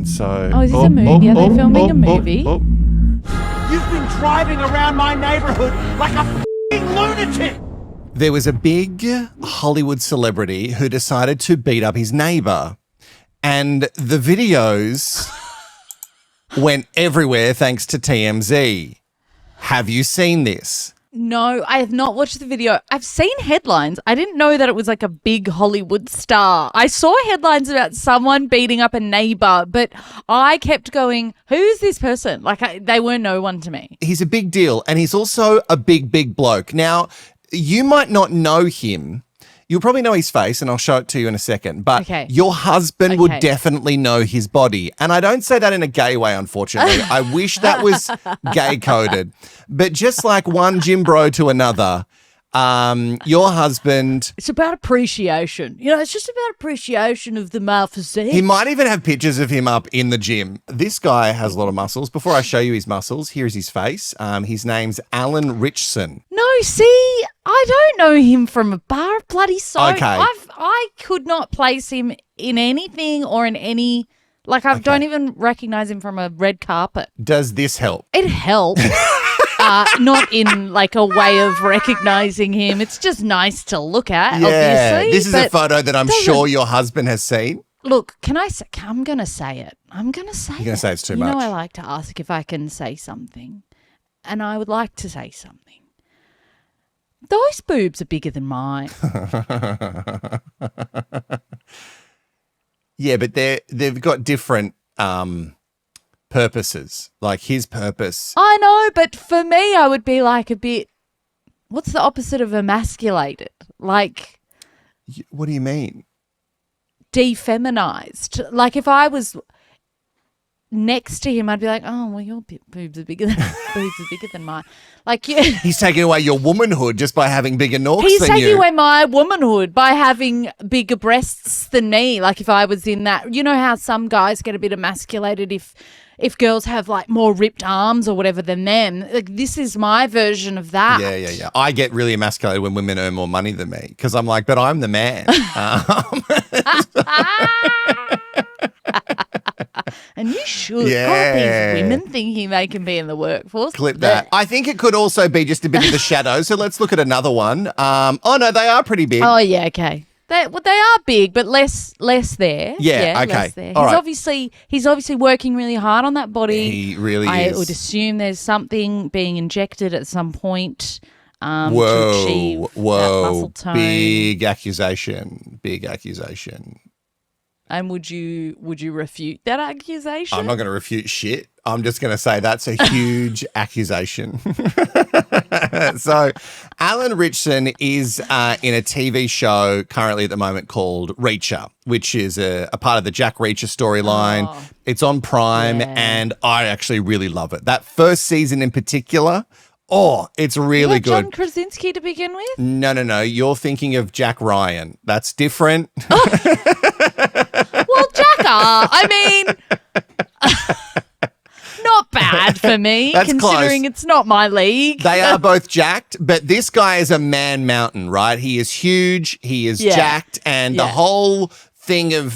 headlines. So, is this a movie? Are they filming a movie? You've been driving around my neighborhood like a f***ing lunatic. There was a big Hollywood celebrity who decided to beat up his neighbor, and the videos went everywhere thanks to TMZ. Have you seen this? No, I have not watched the video. I've seen headlines. I didn't know that it was like a big Hollywood star. I saw headlines about someone beating up a neighbor, but I kept going, who's this person? They were no one to me. He's a big deal, and he's also a big bloke. Now, you might not know him. You'll probably know his face, and I'll show it to you in a second. But your husband would definitely know his body. And I don't say that in a gay way, unfortunately. I wish that was gay-coded. But just like one gym bro to another, your husband... It's about appreciation. It's just about appreciation of the male physique. He might even have pictures of him up in the gym. This guy has a lot of muscles. Before I show you his muscles, here's his face. His name's Alan Ritchson. No, see, I don't know him from a bar of bloody soap. Okay. I could not place him in anything or in any... I don't even recognize him from a red carpet. Does this help? It helps. Not in a way of recognizing him. It's just nice to look at, obviously. This is a photo that I'm sure your husband has seen. Look, can I say, I'm going to say it. I'm going to say it. You're going to say it's too much. I like to ask if I can say something. And I would like to say something. Those boobs are bigger than mine. Yeah, but they've got different purposes. Like his purpose. I know, but for me, I would be a bit. What's the opposite of emasculated? What do you mean? Defeminized. If I was next to him, I'd be like, oh, well, your boobs are bigger than mine. He's taking away your womanhood just by having bigger norks He's than you. taking away my womanhood by having bigger breasts than me. If I was in that, you know how some guys get a bit emasculated if girls have more ripped arms or whatever than them. This is my version of that. Yeah. I get really emasculated when women earn more money than me because I'm like, but I'm the man. And you should. God, these women thinking they can be in the workforce. Clip that. I think it could also be just a bit of the shadow. So let's look at another one. Oh, no, they are pretty big. Oh, yeah, okay. They are big, but less there. Yeah, okay. Less there. He's obviously working really hard on that body. He really is. I is. would assume there's something being injected at some point to achieve that muscle tone. Big accusation. And would you refute that accusation? I'm not going to refute shit. I'm just going to say that's a huge accusation. So Alan Ritchson is in a TV show currently at the moment called Reacher, which is a part of the Jack Reacher storyline. Oh. It's on Prime, and I actually really love it. That first season in particular, it's really good. John Krasinski to begin with? No. You're thinking of Jack Ryan. That's different. Well, I mean, not bad for me, That's considering close. It's not my league. They are both jacked, but this guy is a man mountain, right? He is huge, he is jacked, and the whole thing of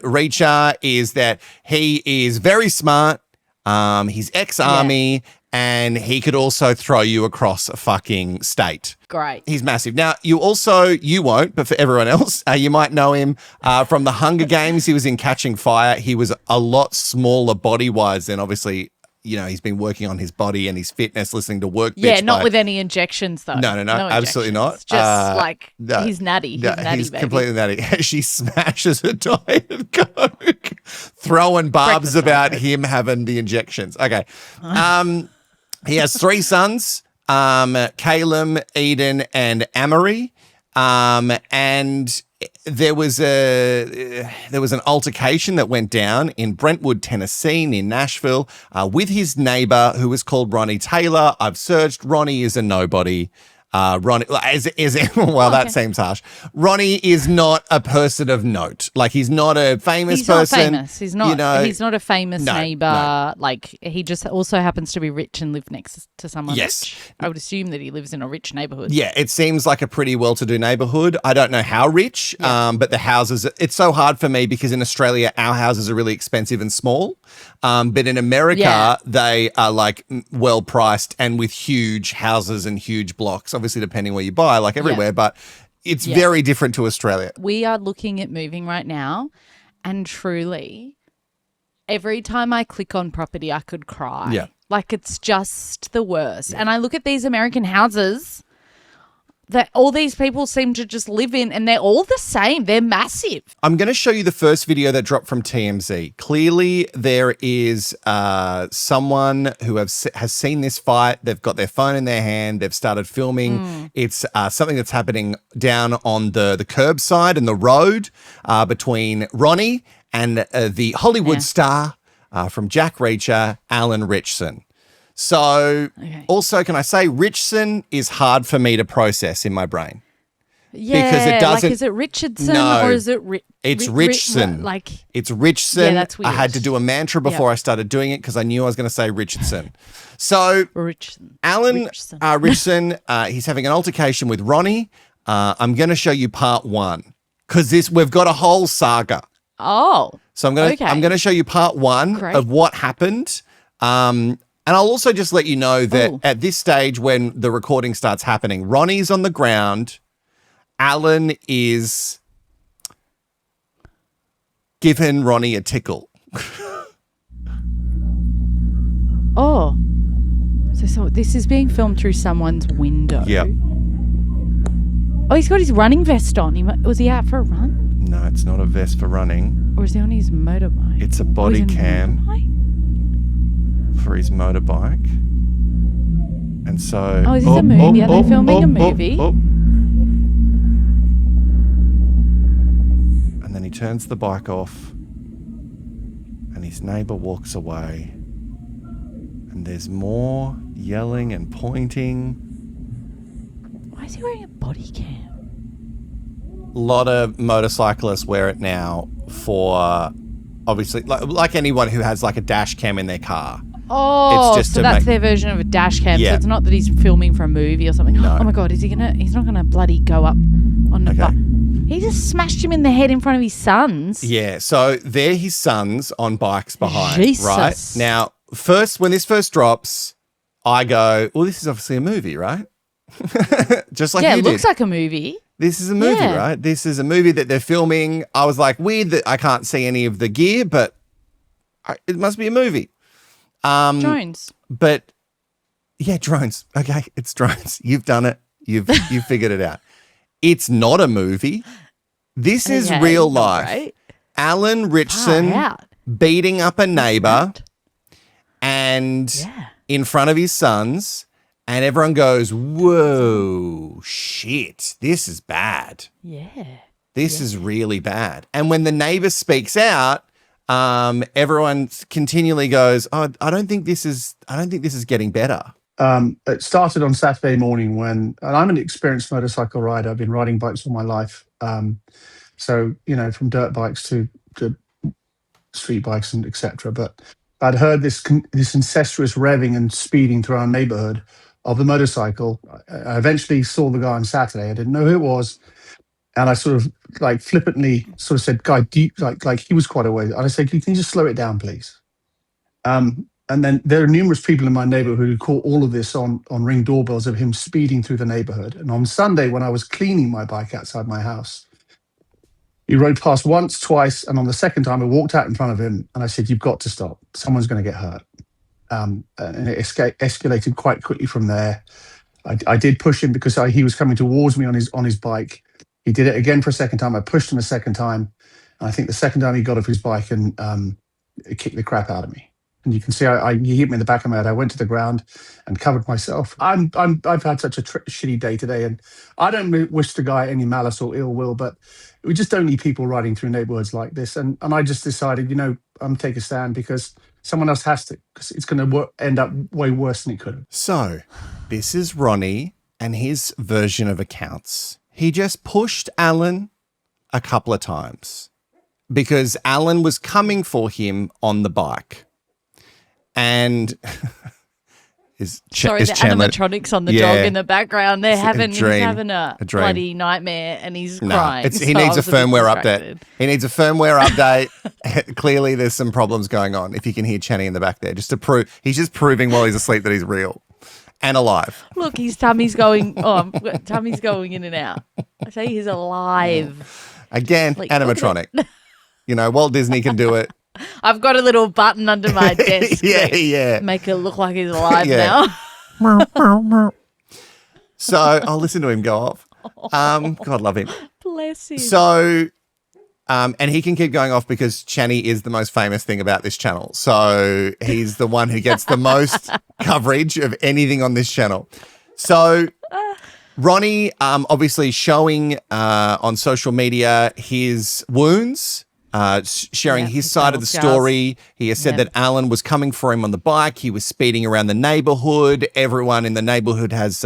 Reacher is that he is very smart, he's ex-army, and he could also throw you across a fucking state. Great. He's massive. Now, you won't, but for everyone else, you might know him from the Hunger Games. He was in Catching Fire. He was a lot smaller body-wise than obviously, he's been working on his body and his fitness, listening to Work Bitch. Yeah, not with any injections, though. No, absolutely not. Just he's natty. He's completely natty. She smashes a Diet Coke, throwing barbs about him having the injections. Okay. He has 3 sons, Caleb, Eden, and Amory. And there was an altercation that went down in Brentwood, Tennessee, near Nashville, with his neighbor who was called Ronnie Taylor. I've searched. Ronnie is a nobody. Ronnie, that seems harsh. Ronnie is not a person of note. Like, he's not a famous He's person. not famous. He's not. He's not a famous neighbor. No. Like, he just also happens to be rich and live next to someone Yes. rich. I would assume that he lives in a rich neighborhood. Yeah, it seems like a pretty well-to-do neighborhood. I don't know how rich, but the houses. It's so hard for me because in Australia our houses are really expensive and small, but in America they are like well priced and with huge houses and huge blocks. Obviously, depending where you buy, like everywhere, but it's very different to Australia. We are looking at moving right now, and truly, every time I click on property, I could cry. Yeah. Like, it's just the worst. And I look at these American houses that all these people seem to just live in, and they're all the same. They're massive. I'm going to show you the first video that dropped from TMZ. Clearly, there is someone who has seen this fight. They've got their phone in their hand. They've started filming. It's something that's happening down on the curbside and the road between Ronnie and the Hollywood star from Jack Reacher, Alan Ritchson. So also, can I say Ritchson is hard for me to process in my brain. Yeah, because it doesn't. Like, is it Richardson or is it It's Ritchson. It's Ritchson. Yeah, that's weird. I had to do a mantra before I started doing it because I knew I was going to say Richardson. So Alan Ritchson, he's having an altercation with Ronnie. I'm going to show you part one because we've got a whole saga. Oh, so I'm going to show you part one of what happened. And I'll also just let you know that at this stage, when the recording starts happening, Ronnie's on the ground. Alan is giving Ronnie a tickle. Oh. So this is being filmed through someone's window. Yep. Oh, he's got his running vest on. Was he out for a run? No, it's not a vest for running. Or is he on his motorbike? It's a body cam for his motorbike. And so... Oh, is this a movie? Are they filming a movie? And then he turns the bike off and his neighbour walks away. And there's more yelling and pointing. Why is he wearing a body cam? A lot of motorcyclists wear it now for, obviously, like anyone who has like a dash cam in their car. Oh, so that's their version of a dash cam. Yeah. So it's not that he's filming for a movie or something. No. Oh my God, he's not gonna bloody go up on the bike. He just smashed him in the head in front of his sons. Yeah, so they're his sons on bikes behind, Jesus. right? Now, when this first drops, I go, well, this is obviously a movie, right? Just like you did. Yeah, it looks like a movie. This is a movie, right? This is a movie that they're filming. I was like, weird that I can't see any of the gear, but it must be a movie. Drones. But yeah, drones. Okay, it's drones. You've done it. You've figured it out. It's not a movie. This is real life. Right? Alan Ritchson beating up a neighbor and in front of his sons, and everyone goes, whoa, shit, this is bad. Yeah. This is really bad. And when the neighbor speaks out, everyone continually goes, oh, I don't think this is getting better. It started on Saturday morning and I'm an experienced motorcycle rider. I've been riding bikes all my life. So, from dirt bikes to street bikes and etc. But I'd heard this incestuous revving and speeding through our neighborhood of the motorcycle. I eventually saw the guy on Saturday. I didn't know who it was. And I sort of flippantly said, guy, like he was quite away. And I said, can you just slow it down, please? And then there are numerous people in my neighborhood who caught all of this on Ring doorbells of him speeding through the neighborhood. And on Sunday, when I was cleaning my bike outside my house, he rode past once, twice, and on the second time, I walked out in front of him and I said, you've got to stop. Someone's going to get hurt. And it escalated quite quickly from there. I did push him because he was coming towards me on his bike. He did it again for a second time. I pushed him a second time. And I think the second time he got off his bike and it kicked the crap out of me. And you can see he hit me in the back of my head. I went to the ground and covered myself. I've had such a shitty day today, and I don't wish the guy any malice or ill will, but we just don't need people riding through neighborhoods like this. And I just decided, I'm take a stand because someone else has to, because it's going to end up way worse than it could have. So this is Ronnie and his version of accounts, he just pushed Alan a couple of times because Alan was coming for him on the bike. And Sorry, the animatronics on the dog in the background. He's having a bloody nightmare and he's crying. He needs a firmware update. He needs a firmware update. Clearly, there's some problems going on. If you can hear Channy in the back there, just to prove he's just proving while he's asleep that he's real and alive. Look, his tummy's going. Tummy's going in and out. I say he's alive. Again, animatronic. Walt Disney can do it. I've got a little button under my desk. yeah. Make it look like he's alive now. So I'll listen to him go off. God love him. Bless him. So, and he can keep going off because Channy is the most famous thing about this channel. So he's the one who gets the most coverage of anything on this channel. So Ronnie, obviously showing on social media his wounds. Sharing his side of the story. He has said that Alan was coming for him on the bike. He was speeding around the neighborhood. Everyone in the neighborhood has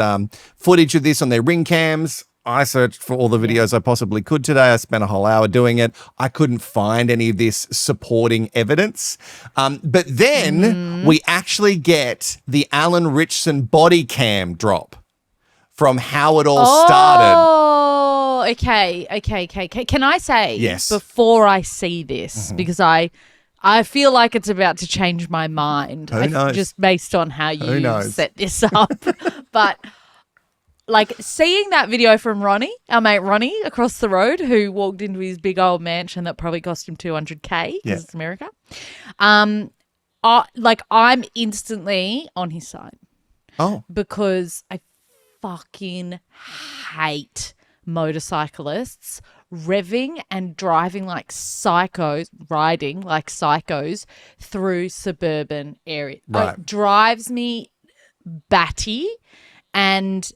footage of this on their ring cams. I searched for all the videos I possibly could today. I spent a whole hour doing it. I couldn't find any of this supporting evidence. But then we actually get the Alan Ritchson body cam drop from how it all started. Oh, okay. Can I say before I see this, because I feel like it's about to change my mind. Who knows? Just based on how you set this up. But like seeing that video from Ronnie, our mate Ronnie across the road, who walked into his big old mansion that probably cost him $200K because it's America. I'm instantly on his side. Oh. Because I fucking hate motorcyclists revving and driving like psychos, riding like psychos through suburban areas. Right. It drives me batty, and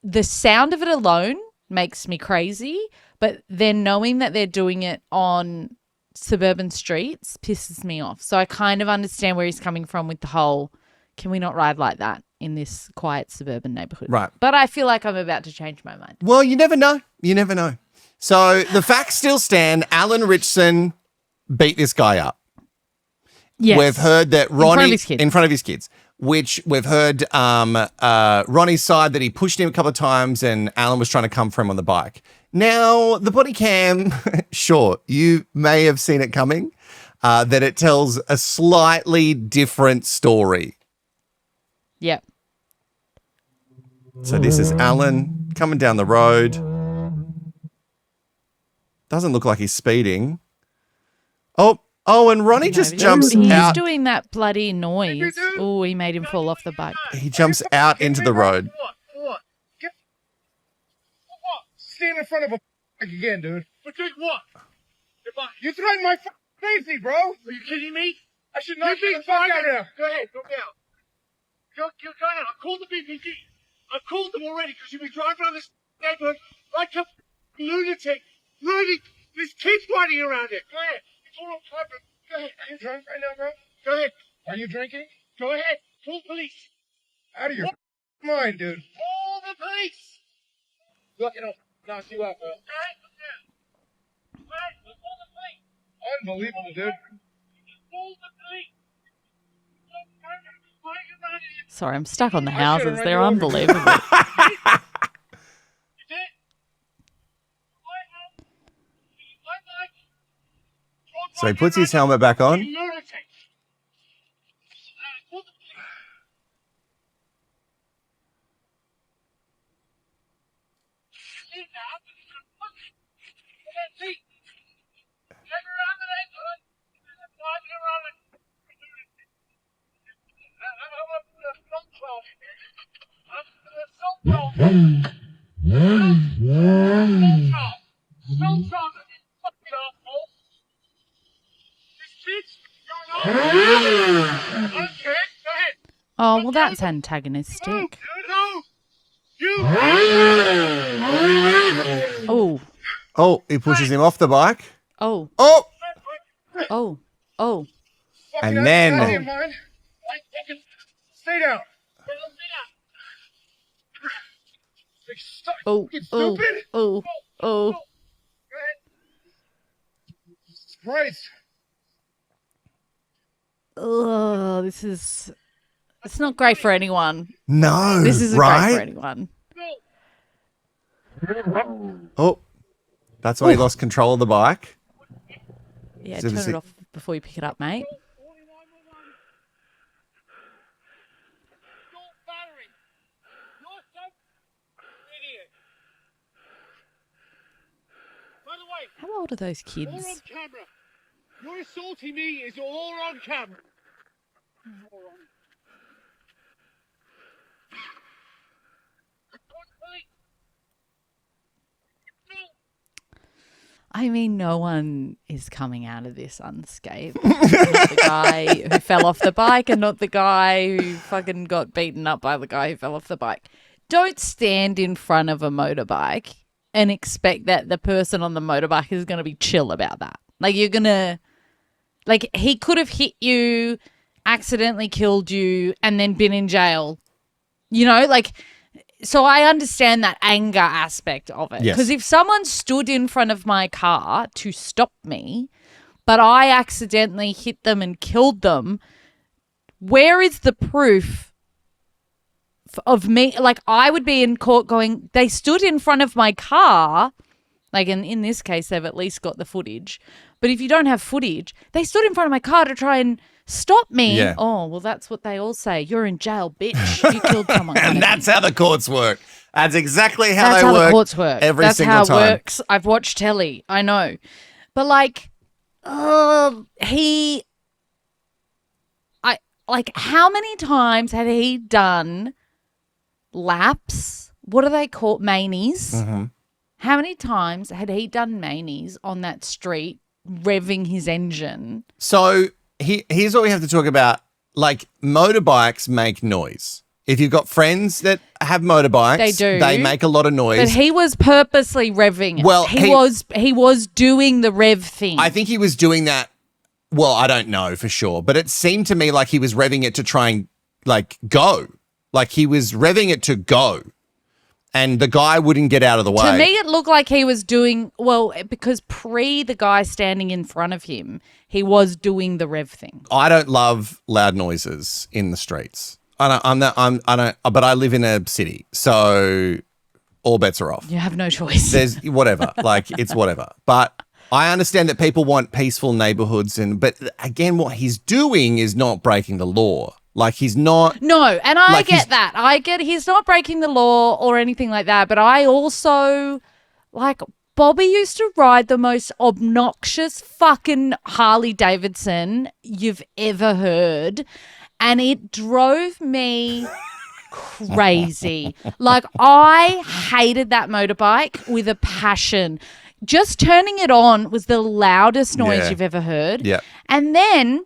the sound of it alone makes me crazy. But then knowing that they're doing it on suburban streets pisses me off. So I kind of understand where he's coming from with the whole, can we not ride like that in this quiet suburban neighborhood? Right. But I feel like I'm about to change my mind. Well, you never know. You never know. So the facts still stand. Alan Ritchson beat this guy up. Yes. We've heard that Ronnie in front of his kids. Which we've heard Ronnie's side that he pushed him a couple of times and Alan was trying to come for him on the bike. Now, the body cam, sure, you may have seen it coming, that it tells a slightly different story. Yep. So this is Alan coming down the road. Doesn't look like he's speeding. Oh, and Ronnie just jumps He's out. He's doing that bloody noise. Oh, he made him fall off the bike. He jumps out into the road. What? Stand in front of a again, dude. But take what? You threatened my safety, bro. Are you kidding me? I should not be fine out here. Go ahead, go down. Go down. I called the BPD. I called them already because you've been driving around this neighborhood like a lunatic. There's kids running around it. Go ahead. It's all on camera. Go ahead. Are you drunk right now, bro? Go ahead. Are you drinking? Go ahead. Call the police. Out of your mind, dude. Call the police. Look, knock you out, bro. All right, come down. All right, call the police. Unbelievable, dude. Call the police. Sorry, I'm stuck on the houses. They're unbelievable. So he puts his helmet back on. Oh, well, that's antagonistic. Oh. Oh, he pushes him off the bike. Oh. Oh! Oh. Oh. And then... Stay down. Oh, oh, oh, oh. Go ahead. Christ. Oh, it's not great for anyone. No, This isn't right? great for anyone. Oh, that's why he lost control of the bike. Yeah, So turn does it it- off before you pick it up, mate. Stop battering. You're some idiot. By the way, How old are those all kids? on camera. You're assaulting me is all on camera. All on. I mean, no one is coming out of this unscathed. Not the guy who fell off the bike and not the guy who fucking got beaten up by the guy who fell off the bike. Don't stand in front of a motorbike and expect that the person on the motorbike is going to be chill about that. Like, you're going to... Like, he could have hit you, accidentally killed you, and then been in jail. You know, like... So I understand that anger aspect of it. Yes. Because if someone stood in front of my car to stop me, but I accidentally hit them and killed them, where is the proof of me? Like, I would be in court going, they stood in front of my car. Like, in this case, they've at least got the footage. But if you don't have footage, they stood in front of my car to try and stop me. Yeah. Oh, well, that's what they all say. You're in jail, bitch. You killed someone. And that's how the courts work. That's exactly how That's they how work. the courts work. Every That's single how it time. works. I've watched telly. I know. But like, how many times had he done laps? What are they called? Manies. Mm-hmm. How many times had he done manies on that street, revving his engine? So here's what we have to talk about. Like, motorbikes make noise. If you've got friends that have motorbikes, They do. they make a lot of noise. But he was purposely revving it. Well, he was doing the rev thing. I think he was doing that. Well, I don't know for sure, but it seemed to me like he was revving it to try and like go. Like, he was revving it to go. And the guy wouldn't get out of the way. To me, it looked like he was doing, well, because the guy standing in front of him, he was doing the rev thing. I don't love loud noises in the streets. But I live in a city, so all bets are off. You have no choice. There's whatever, like, it's whatever. But I understand that people want peaceful neighborhoods, but again, what he's doing is not breaking the law. Like, he's not. No, and I Like, get that. I get he's not breaking the law or anything like that, but I also, like, Bobby used to ride the most obnoxious fucking Harley Davidson you've ever heard, and it drove me crazy. Like, I hated that motorbike with a passion. Just turning it on was the loudest noise Yeah. you've ever heard. Yeah. And then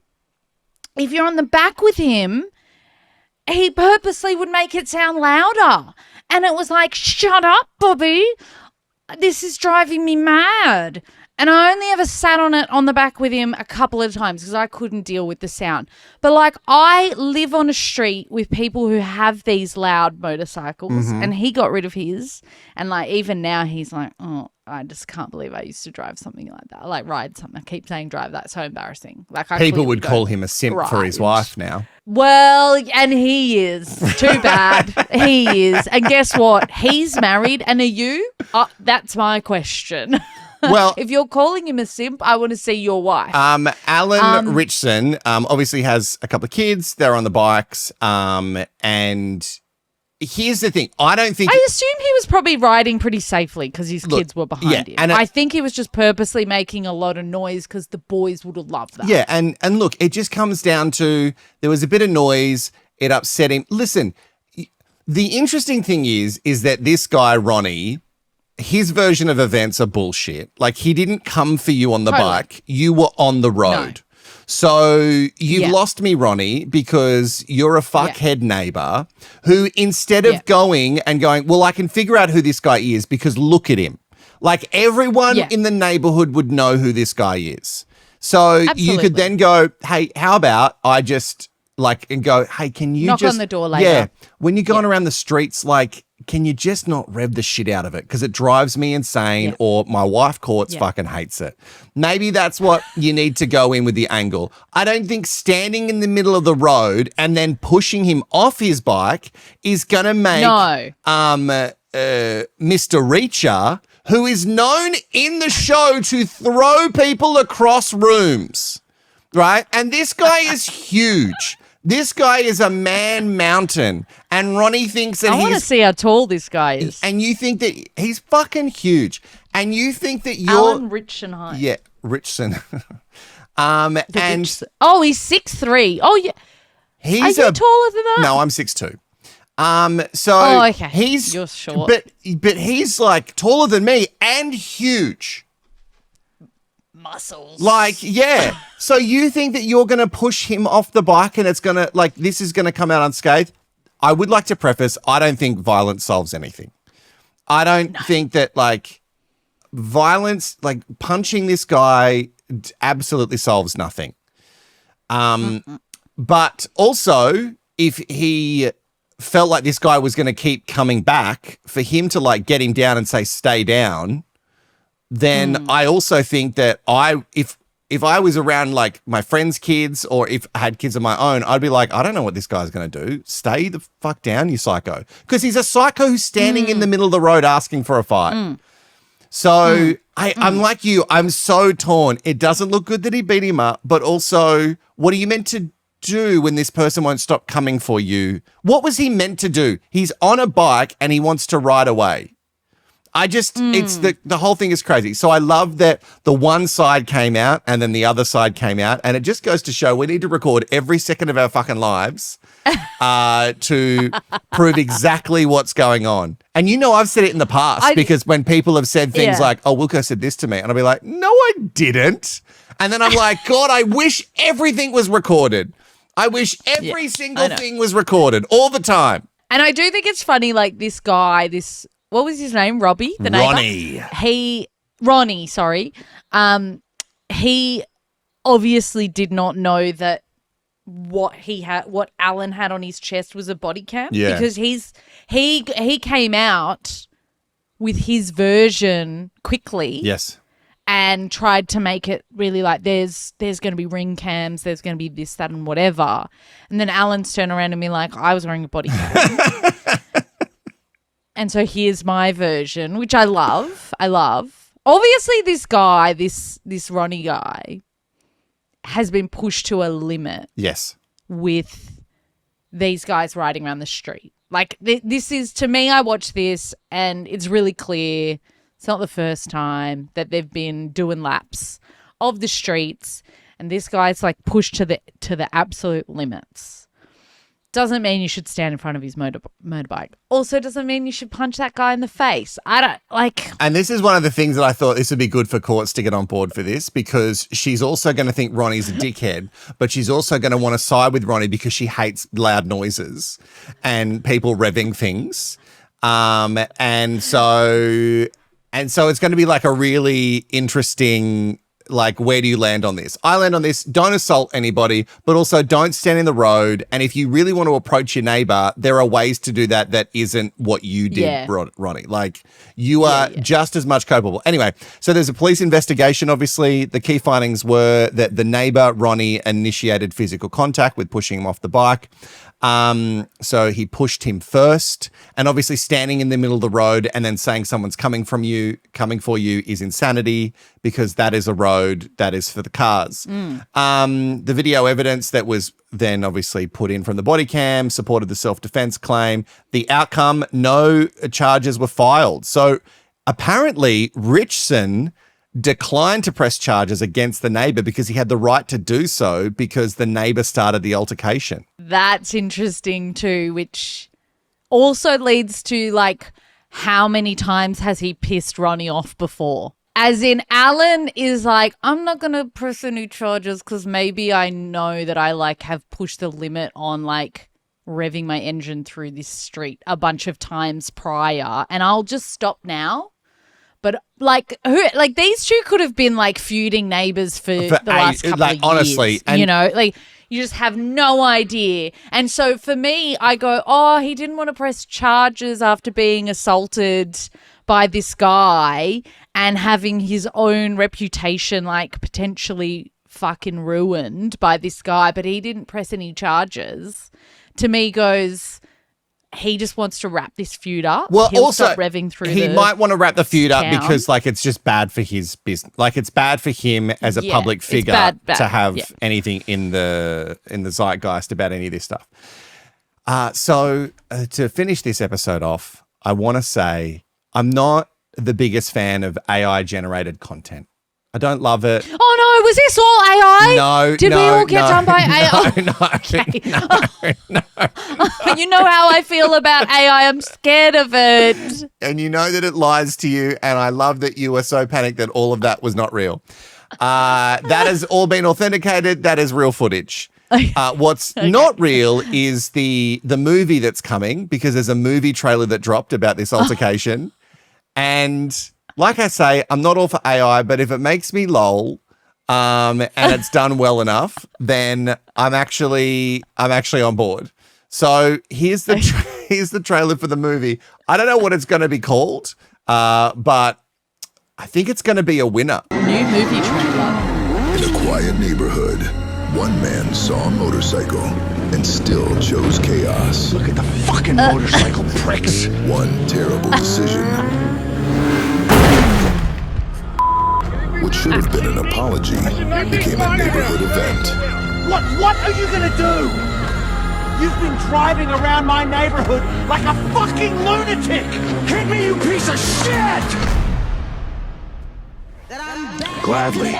if you're on the back with him, he purposely would make it sound louder. And it was like, shut up, Bobby. This is driving me mad. And I only ever sat on it on the back with him a couple of times because I couldn't deal with the sound. But like, I live on a street with people who have these loud motorcycles, and he got rid of his. And like, even now he's like, oh, I just can't believe I used to drive something like that. Like, ride something. I keep saying drive. That's so embarrassing. Like, I People clearly would call don't him a simp for his ride. wife now. Well, and he is. Too bad. He is. And guess what? He's married. And are you? That's my question. Well, If you're calling him a simp, I want to see your wife. Alan Ritchson obviously has a couple of kids. They're on the bikes. And here's the thing. I don't think. I assume he was probably riding pretty safely because his kids were behind him. and I think he was just purposely making a lot of noise because the boys would have loved that. Yeah, and look, it just comes down to there was a bit of noise. It upset him. Listen, the interesting thing is that this guy, Ronnie, his version of events are bullshit. Like, he didn't come for you on the Totally. bike. You were on the road. So you've Yeah. lost me, Ronnie, because you're a fuckhead neighbor who, instead of going and going, well, I can figure out who this guy is because look at him. Like, everyone in the neighborhood would know who this guy is. So you Absolutely. could then go, hey, how about I just like, and go, hey, can you Knock just on the door later. Yeah, when you're going around the streets, like, can you just not rev the shit out of it? Because it drives me insane, or my wife Courts fucking hates it. Maybe that's what you need to go in with the angle. I don't think standing in the middle of the road and then pushing him off his bike is going to make Mr. Reacher, who is known in the show to throw people across rooms, right? And this guy is huge. This guy is a man mountain, and Ronnie thinks that I want to see how tall this guy is. and you think that he's fucking huge, and you think that you're Alan Ritchson height. yeah, Ritchson. Ritchson. Oh, he's 6'3". Oh, yeah. he's Are you taller than that? No, I'm 6'2". So okay. he's You're short. but he's like taller than me and huge. Muscles. Like, yeah. So you think that you're going to push him off the bike and it's going to, like, this is going to come out unscathed? I would like to preface, I don't think violence solves anything. I don't think that, like, violence, like, punching this guy absolutely solves nothing. But also, if he felt like this guy was going to keep coming back, for him to, like, get him down and say, stay down, then I also think that if I was around like my friends' kids, or if I had kids of my own, I'd be like, I don't know what this guy's going to do. Stay the fuck down, you psycho. Because he's a psycho who's standing in the middle of the road asking for a fight. So I'm like you. I'm so torn. It doesn't look good that he beat him up, but also, what are you meant to do when this person won't stop coming for you? What was he meant to do? He's on a bike and he wants to ride away. It's the whole thing is crazy. So I love that the one side came out and then the other side came out, and it just goes to show we need to record every second of our fucking lives to prove exactly what's going on. And I've said it in the past because when people have said things like, oh, Wilko said this to me, and I'll be like, no, I didn't. And then I'm like, God, I wish everything was recorded. I wish every single thing was recorded all the time. And I do think it's funny, like this guy, what was his name? Robbie, the neighbor? Ronnie, sorry. He obviously did not know that what Alan had on his chest was a body cam. Yeah. Because he came out with his version quickly. Yes. And tried to make it really like there's going to be ring cams, there's going to be this, that, and whatever. And then Alan's turned around and me like, I was wearing a body cam. And so here's my version, which I love. Obviously, this guy, this Ronnie guy, has been pushed to a limit. Yes. With these guys riding around the street. Like, this is, to me, I watch this and it's really clear it's not the first time that they've been doing laps of the streets, and this guy's like pushed to the absolute limits. Doesn't mean you should stand in front of his motorbike. Also doesn't mean you should punch that guy in the face. I don't like. And this is one of the things that I thought this would be good for Courts to get on board for this, because she's also going to think Ronnie's a dickhead, but she's also going to want to side with Ronnie because she hates loud noises and people revving things. And so it's going to be like a really interesting, like, where do you land on this? I land on this, don't assault anybody, but also don't stand in the road. And if you really want to approach your neighbor, there are ways to do that isn't what you did, Ronnie. Like, you are just as much culpable. Anyway, so there's a police investigation, obviously. The key findings were that the neighbor, Ronnie, initiated physical contact with pushing him off the bike. So he pushed him first, and obviously standing in the middle of the road and then saying someone's coming for you is insanity, because that is a road that is for the cars. The video evidence that was then obviously put in from the body cam supported the self-defense claim. The outcome, no charges were filed. So apparently Ritchson declined to press charges against the neighbor because he had the right to do so because the neighbor started the altercation. That's interesting too, which also leads to, like, how many times has he pissed Ronnie off before? As in, Alan is like, I'm not going to press any charges because maybe I know that I, like, have pushed the limit on, like, revving my engine through this street a bunch of times prior, and I'll just stop now. But these two could have been like feuding neighbors for the last couple of years. Honestly, and like You just have no idea. And so for me, I go, oh, he didn't want to press charges after being assaulted by this guy and having his own reputation like potentially fucking ruined by this guy, but he didn't press any charges. To me goes, he just wants to wrap this feud up. Well, He'll also, stop revving through he the might want to wrap the feud up town. because, like, it's just bad for his business. Like, it's bad for him as a public it's figure bad, to have yeah. anything in the zeitgeist about any of this stuff. So to finish this episode off, I want to say I'm not the biggest fan of AI-generated content. I don't love it. Oh no, was this all AI? No, Did we all get done by AI? No. You know how I feel about AI. I'm scared of it. And you know that it lies to you, and I love that you were so panicked that all of that was not real. That has all been authenticated. That is real footage. What's not real is the movie that's coming, because there's a movie trailer that dropped about this altercation. And like I say, I'm not all for AI, but if it makes me lol, and it's done well enough, then I'm actually on board. So here's the trailer for the movie. I don't know what it's going to be called, but I think it's going to be a winner. New movie trailer. In a quiet neighborhood, one man saw a motorcycle and still chose chaos. Look at the fucking motorcycle pricks. One terrible decision, which should have been an apology, became a neighborhood event. What are you gonna do? You've been driving around my neighborhood like a fucking lunatic! Hit me, you piece of shit! Gladly.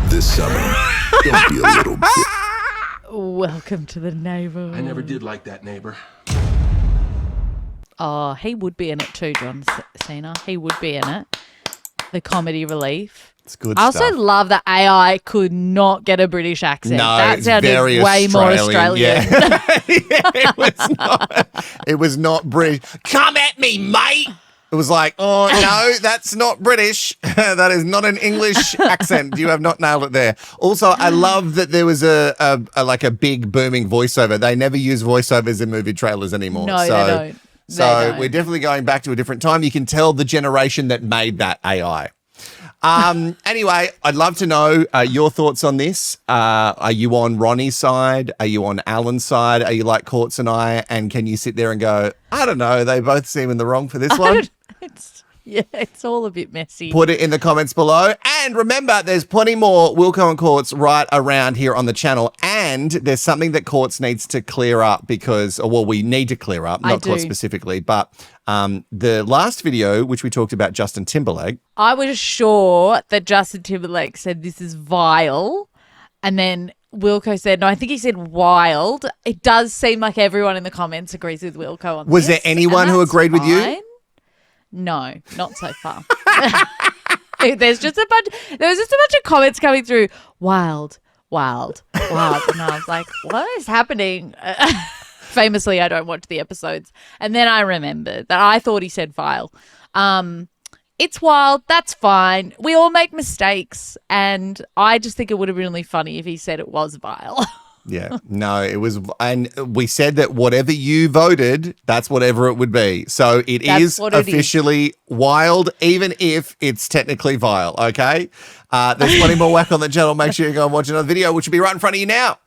This summer, don't be a little bitch. Welcome to the neighborhood. I never did like that neighbor. Oh, he would be in it too, John Cena. He would be in it. The comedy relief. It's good I stuff. also love that AI could not get a British accent. No, that it's sounded very way more Australian. Yeah. It was not British. Come at me, mate. It was like, oh, no, that's not British. That is not an English accent. You have not nailed it there. Also, I love that there was a big booming voiceover. They never use voiceovers in movie trailers anymore. No, they don't. So we're definitely going back to a different time. You can tell the generation that made that AI. Anyway, I'd love to know your thoughts on this. Are you on Ronnie's side? Are you on Alan's side? Are you like Courts and I? And can you sit there and go, I don't know, they both seem in the wrong for this one? It's all a bit messy. Put it in the comments below. And remember, there's plenty more Wilko and Courts right around here on the channel. And there's something that Courts needs to clear up because, well, we need to clear up, not Courts specifically, but the last video, which we talked about Justin Timberlake. I was sure that Justin Timberlake said this is vile. And then Wilko said, no, I think he said wild. It does seem like everyone in the comments agrees with Wilko on this. Was there anyone who agreed with you? No, not so far. There was just a bunch of comments coming through. Wild. And I was like, what is happening? Famously, I don't watch the episodes. And then I remembered that I thought he said vile. It's wild. That's fine. We all make mistakes. And I just think it would have been really funny if he said it was vile. Yeah, no, it was, and we said that whatever you voted, that's whatever it would be. So that's is officially wild, even if it's technically vile, okay? There's plenty more whack on the channel. Make sure you go and watch another video, which will be right in front of you now.